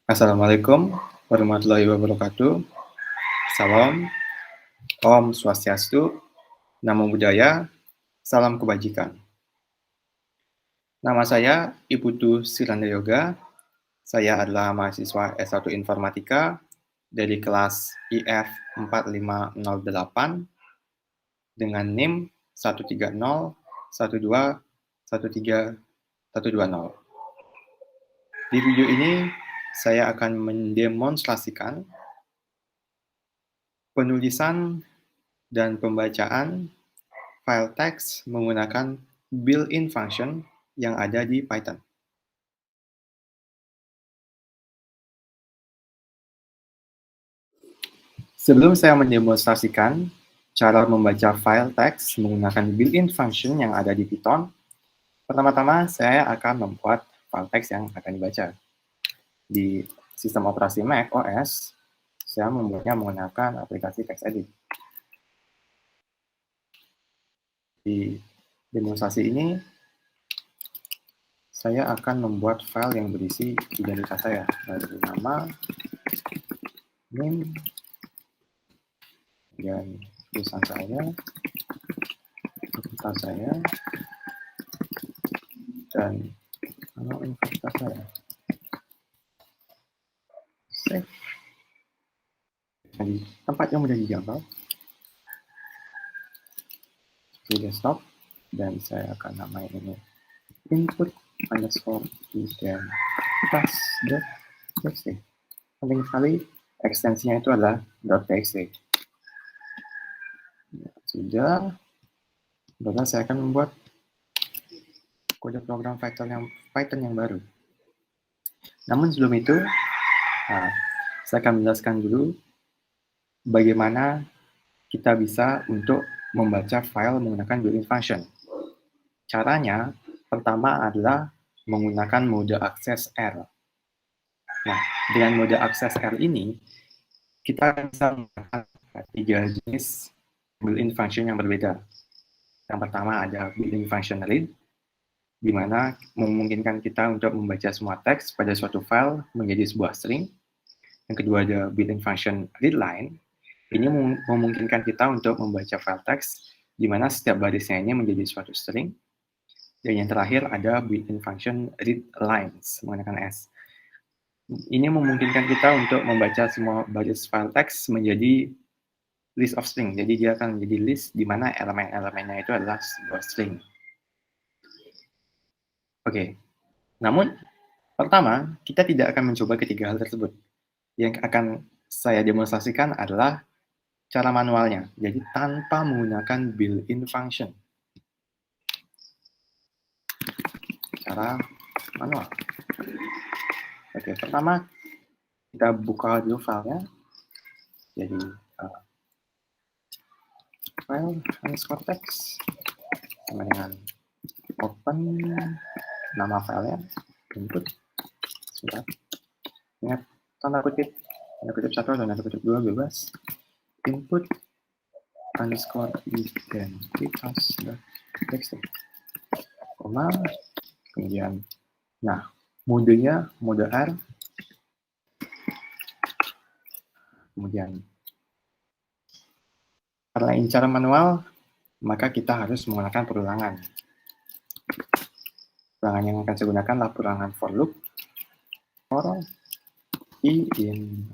Assalamualaikum warahmatullahi wabarakatuh. Salam, Om Swastiastu, Namo Buddhaya, salam kebajikan. Nama saya Iputu Siranda Yoga. Saya adalah mahasiswa S1 Informatika dari kelas IF 4508 dengan NIM 130121320. Di video ini saya akan mendemonstrasikan penulisan dan pembacaan file teks menggunakan built-in function yang ada di Python. Sebelum saya mendemonstrasikan cara membaca file teks menggunakan built-in function yang ada di Python, pertama-tama saya akan membuat file teks yang akan dibaca. Di sistem operasi Mac OS, saya membuatnya menggunakan aplikasi TextEdit. Di demonstrasi ini, saya akan membuat file yang berisi identitas saya, dari nama, name, dan tulisan saya, identitas saya, dan nama identitas saya. Save. Jadi, tempat yang mudah dijangkau. Di desktop, dan saya akan namai ini input underscore identitas.txt. Penting sekali, ekstensinya itu adalah .txt. Sudah, saya akan membuat kode program Python yang baru. Namun sebelum itu, saya akan menjelaskan dulu bagaimana kita bisa untuk membaca file menggunakan built-in function. Caranya, pertama adalah menggunakan mode akses R. Nah, dengan mode akses R ini, kita bisa menggunakan 3 jenis built-in function yang berbeda. Yang pertama ada built-in function read, di mana memungkinkan kita untuk membaca semua teks pada suatu file menjadi sebuah string. Yang kedua ada built-in function readline. Ini memungkinkan kita untuk membaca file teks di mana setiap barisnya ini menjadi suatu string. Dan yang terakhir ada built-in function readlines menggunakan S. Ini memungkinkan kita untuk membaca semua baris file teks menjadi list of string. Jadi dia akan menjadi list di mana elemen-elemennya itu adalah sebuah string. Oke. Namun pertama, kita tidak akan mencoba ketiga hal tersebut. Yang akan saya demonstrasikan adalah cara manualnya, jadi tanpa menggunakan built-in function. Cara manual. Oke, pertama kita buka dulu filenya. Jadi file underscore text sama dengan open nama filenya, input, sudah. Ingat tanda kutip 1 dan tanda kutip 2 bebas. Input underscore identitas.txt, koma, kemudian, nah, modenya mode R, kemudian, karena ini cara manual, maka kita harus menggunakan perulangan. Perulangan yang akan saya gunakan adalah perulangan for loop, for i in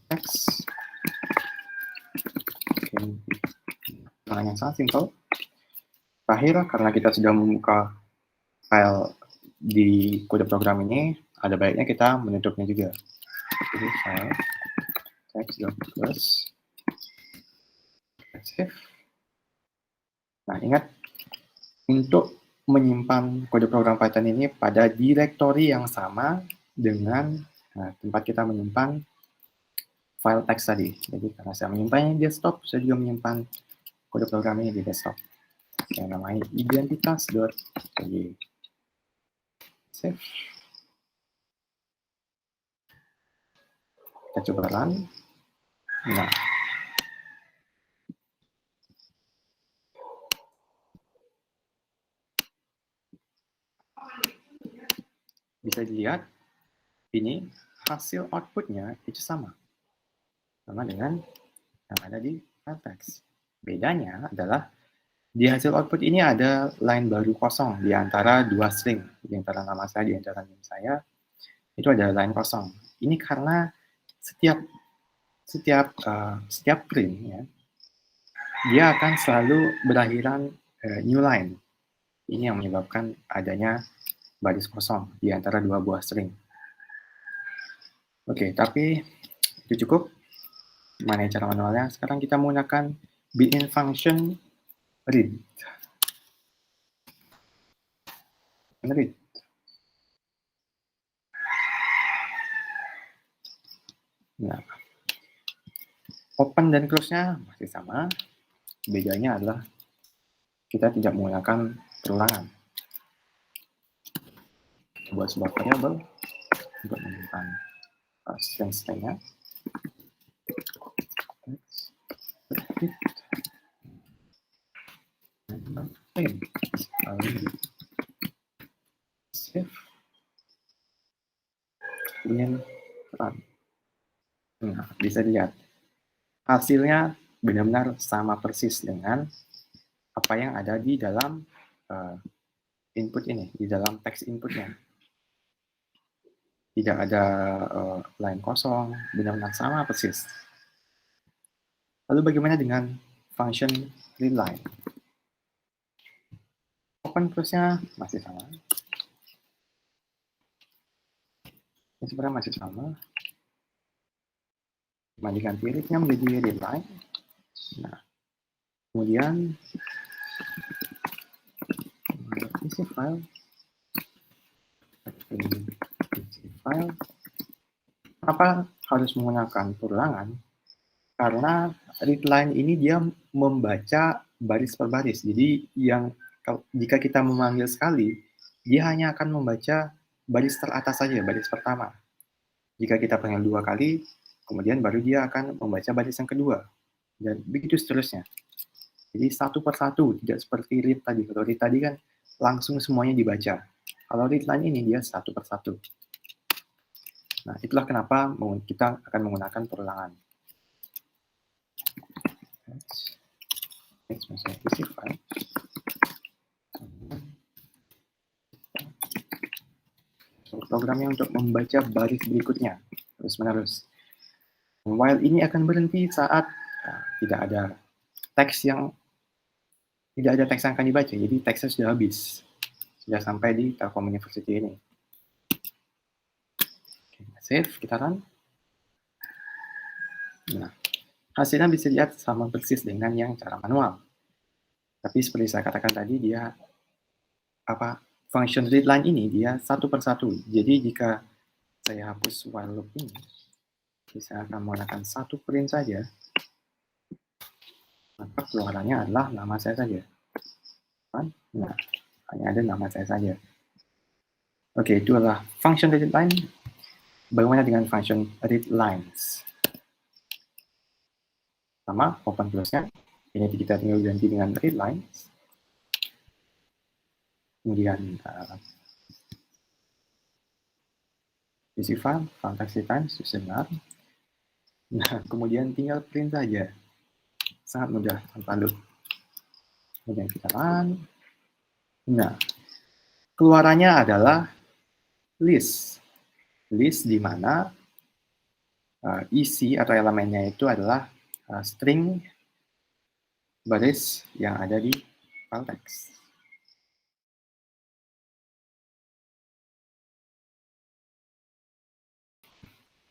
text. Perulangan yang sangat simple. Terakhir, karena kita sudah membuka file di kode program ini, ada baiknya kita menutupnya juga. Jadi file text.plus. Save. Nah, ingat, untuk menyimpan kode program Python ini pada direktori yang sama dengan tempat kita menyimpan file teks tadi. Jadi karena saya menyimpannya di desktop, saya juga menyimpan kode program ini di desktop. Saya namai identitas.py. Save. Kita coba run. Nah, bisa dilihat ini hasil outputnya itu sama dengan yang ada di file text. Bedanya adalah di hasil output ini ada line baru kosong di antara dua string, di antara nama saya, di antara name saya, itu ada line kosong. Ini karena setiap print ya, dia akan selalu berakhiran new line. Ini yang menyebabkan adanya baris kosong di antara dua buah string. Oke, tapi itu cukup. Mana cara manualnya? Sekarang kita menggunakan built-in function read. Read. Nah, open dan close-nya masih sama. Bedanya adalah kita tidak menggunakan perulangan. Buat sebuah variable untuk menyimpan string-stringnya. Save. Kemudian run. Nah, bisa dilihat hasilnya benar-benar sama persis dengan apa yang ada di dalam input ini, di dalam teks inputnya. Tidak ada line kosong, benar-benar sama persis. Lalu bagaimana dengan function readLine? Open close-nya masih sama. Ini sebenarnya masih sama. Cuma diganti read-nya menjadi readLine. Nah, kemudian isi file. Kenapa harus menggunakan perulangan? Karena readline ini dia membaca baris per baris. Jadi jika kita memanggil sekali, dia hanya akan membaca baris teratas saja, baris pertama. Jika kita panggil 2 kali, kemudian baru dia akan membaca baris yang kedua. Dan begitu seterusnya. Jadi satu per satu, tidak seperti read tadi. Kalau read tadi kan langsung semuanya dibaca. Kalau readline ini dia satu per satu. Nah, itulah kenapa kita akan menggunakan perulangan. Next, misalnya isi file. Programnya untuk membaca baris berikutnya terus-menerus. While ini akan berhenti saat tidak ada teks yang akan dibaca, jadi teksnya sudah habis, sudah sampai di Telkom University ini. Oke, save, kita run. Nah, hasilnya bisa dilihat sama persis dengan yang cara manual. Tapi seperti saya katakan tadi, dia function readline ini dia satu per satu. Jadi jika saya hapus while loop ini, saya akan menggunakan satu print saja, maka keluarannya adalah nama saya saja. Nah, hanya ada nama saya saja. Oke, itu adalah function readline. Bagaimana dengan function readlines? Sama, open close-nya. Ini kita tinggal ganti dengan readlines. Kemudian isi file text times benar. Nah, kemudian tinggal print saja. Sangat mudah tanpa loop. Kemudian kita run. Nah, keluarannya adalah list. List di mana isi atau elemennya itu adalah string baris yang ada di file text.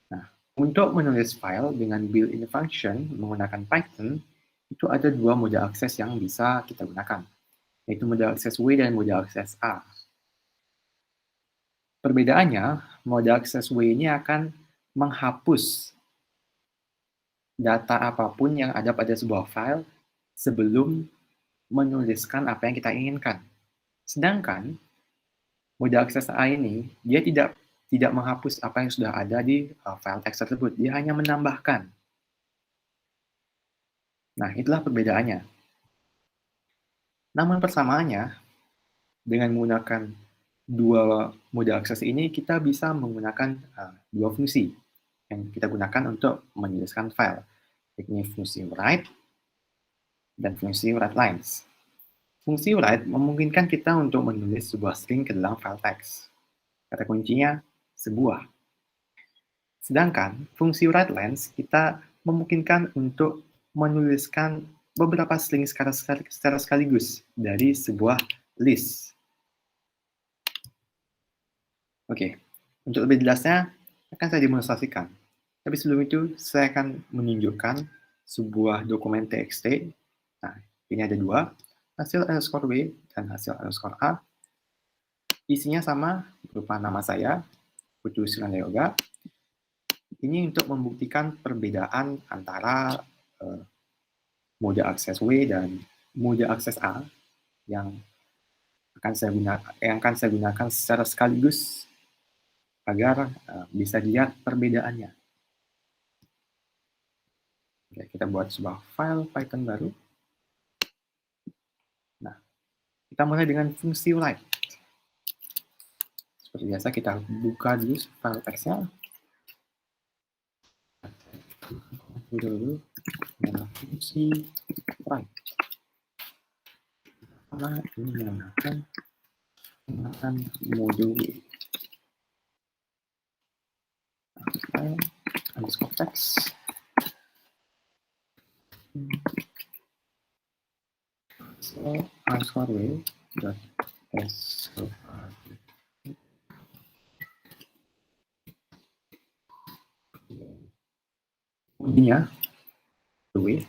Nah, untuk menulis file dengan built-in function menggunakan Python, itu ada dua mode akses yang bisa kita gunakan, yaitu mode akses W dan mode akses A. Perbedaannya, mode akses W ini akan menghapus data apapun yang ada pada sebuah file sebelum menuliskan apa yang kita inginkan. Sedangkan mode akses A ini, dia tidak menghapus apa yang sudah ada di file teks tersebut. Dia hanya menambahkan. Nah, itulah perbedaannya. Namun persamaannya, dengan menggunakan dua mode akses ini kita bisa menggunakan dua fungsi yang kita gunakan untuk menuliskan file, yakni fungsi write dan fungsi write lines. Fungsi write memungkinkan kita untuk menulis sebuah string ke dalam file teks. Kata kuncinya sebuah. Sedangkan fungsi write lines kita memungkinkan untuk menuliskan beberapa string secara sekaligus dari sebuah list. Oke, untuk lebih jelasnya akan saya demonstrasikan. Tapi sebelum itu saya akan menunjukkan sebuah dokumen txt. Nah, ini ada dua, hasil underscore w dan hasil underscore a. Isinya sama, berupa nama saya, Putu Sunandayoga. Ini untuk membuktikan perbedaan antara mode akses W dan mode akses A yang akan saya gunakan secara sekaligus agar bisa dilihat perbedaannya. Oke, kita buat sebuah file Python baru. Nah, kita mulai dengan fungsi write. Seperti biasa kita buka dulu file teksnya. Dulu dengan fungsi write. Karena ini menggunakan mode W. File underscore text. So, underscore W dot s. Kemudian W,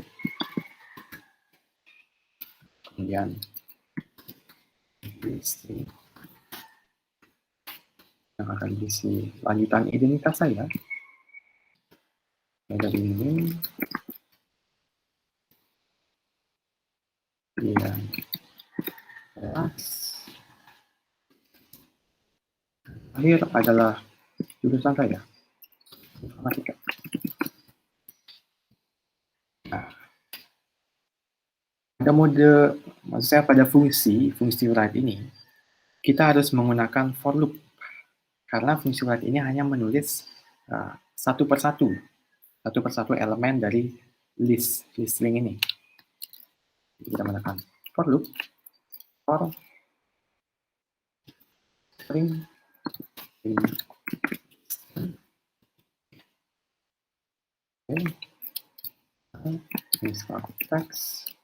kemudian string yang akan diisi lanjutan identitas saya. Dari ini dan akhir adalah jurusan saya, informatika. Nah, pada maksud saya pada fungsi write ini, kita harus menggunakan for loop. Karena fungsi write ini hanya menulis satu persatu elemen dari list string ini. Kita menggunakan for loop, for string text.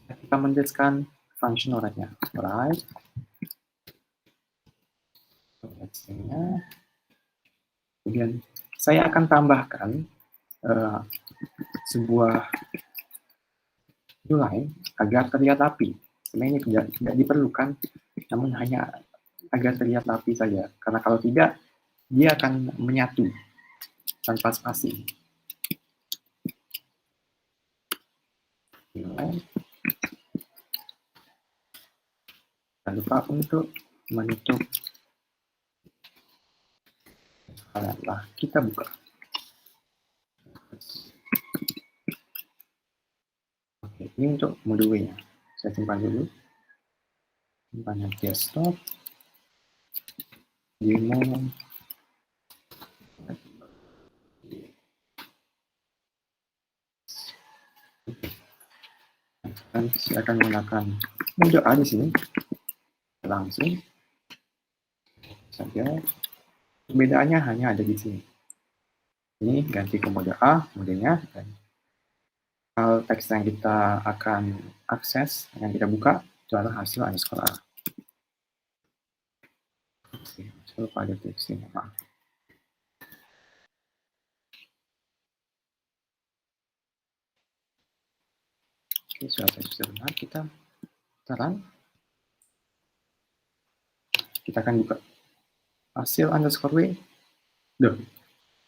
Kita menuliskan function write-nya, write text-nya. Kemudian saya akan tambahkan sebuah line agar terlihat rapi. Sebenarnya tidak diperlukan, namun hanya agar terlihat rapi saja. Karena kalau tidak, dia akan menyatu tanpa spasi. Jangan lupa untuk menutup. Nah, kita buka. Oke, ini untuk mode W-nya. Saya simpan dulu. Simpan desktop. Demo. Dan saya akan menggunakan mode A di sini. Langsung saja. Perbedaannya hanya ada di sini. Ini ganti ke mode A, modenya, dan file teks yang kita akan akses, yang kita buka, itu adalah hasil underscore A. Oke, saya lupa ada teksnya, maaf. Oke, sudah saya benar, kita terang. Kita akan buka hasil underscore W. Loh,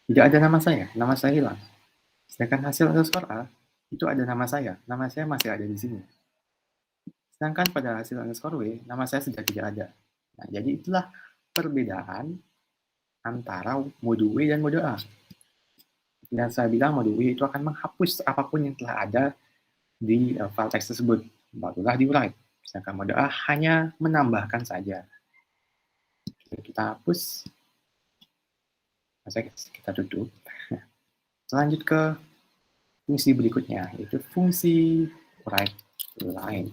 tidak ada nama saya hilang. Sedangkan hasil underscore A, itu ada nama saya masih ada di sini. Sedangkan pada hasil underscore W, nama saya sudah tidak ada. Nah, jadi itulah perbedaan antara mode W dan mode A. Dan saya bilang mode W itu akan menghapus apapun yang telah ada di file teks tersebut. Barulah di write. Sedangkan mode A hanya menambahkan saja. Kita hapus. Kita tutup. Lanjut ke fungsi berikutnya, yaitu fungsi write line.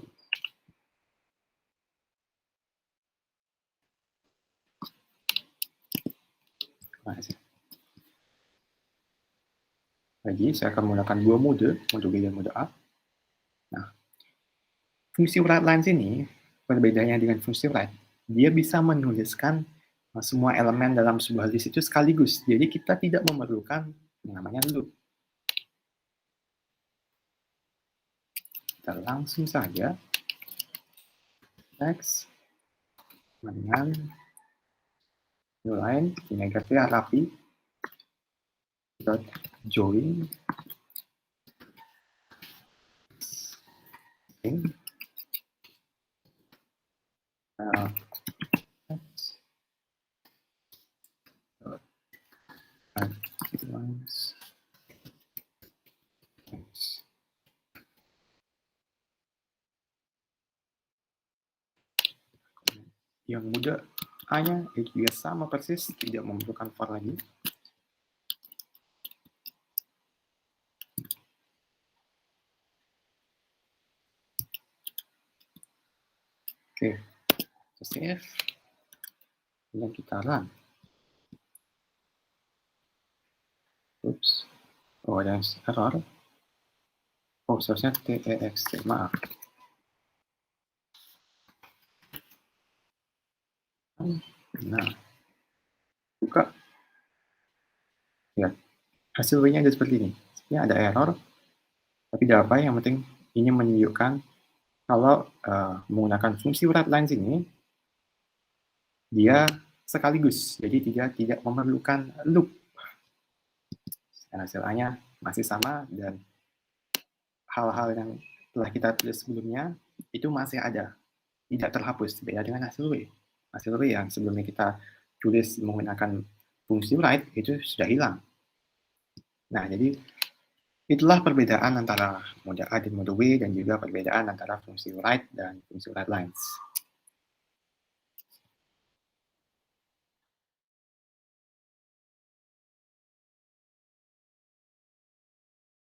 Lagi, saya akan menggunakan dua mode B dan mode A. Nah, fungsi write lines ini, perbedaannya dengan fungsi write, dia bisa menuliskan semua elemen dalam sebuah list itu sekaligus. Jadi kita tidak memerlukan yang namanya loop. Kita langsung saja text dengan new line, ini grafisnya rapi, dot join yang mudah A-nya itu juga sama persis, tidak memerlukan for lagi. Oke, kita save dan kita run. Oops, oh ada error. Oh, seharusnya text, maaf. Nah, buka. Lihat, hasil W-nya ada seperti ini. Ini ada error, tapi tidak apa, yang penting ini menunjukkan kalau menggunakan fungsi write lines ini, dia sekaligus, jadi tidak memerlukan loop. Dan hasil A-nya masih sama, dan hal-hal yang telah kita tulis sebelumnya itu masih ada, tidak terhapus, beda dengan hasil W. Hasil W yang sebelumnya kita tulis menggunakan fungsi write itu sudah hilang. Nah, jadi itulah perbedaan antara mode A dan mode W, dan juga perbedaan antara fungsi write dan fungsi write lines.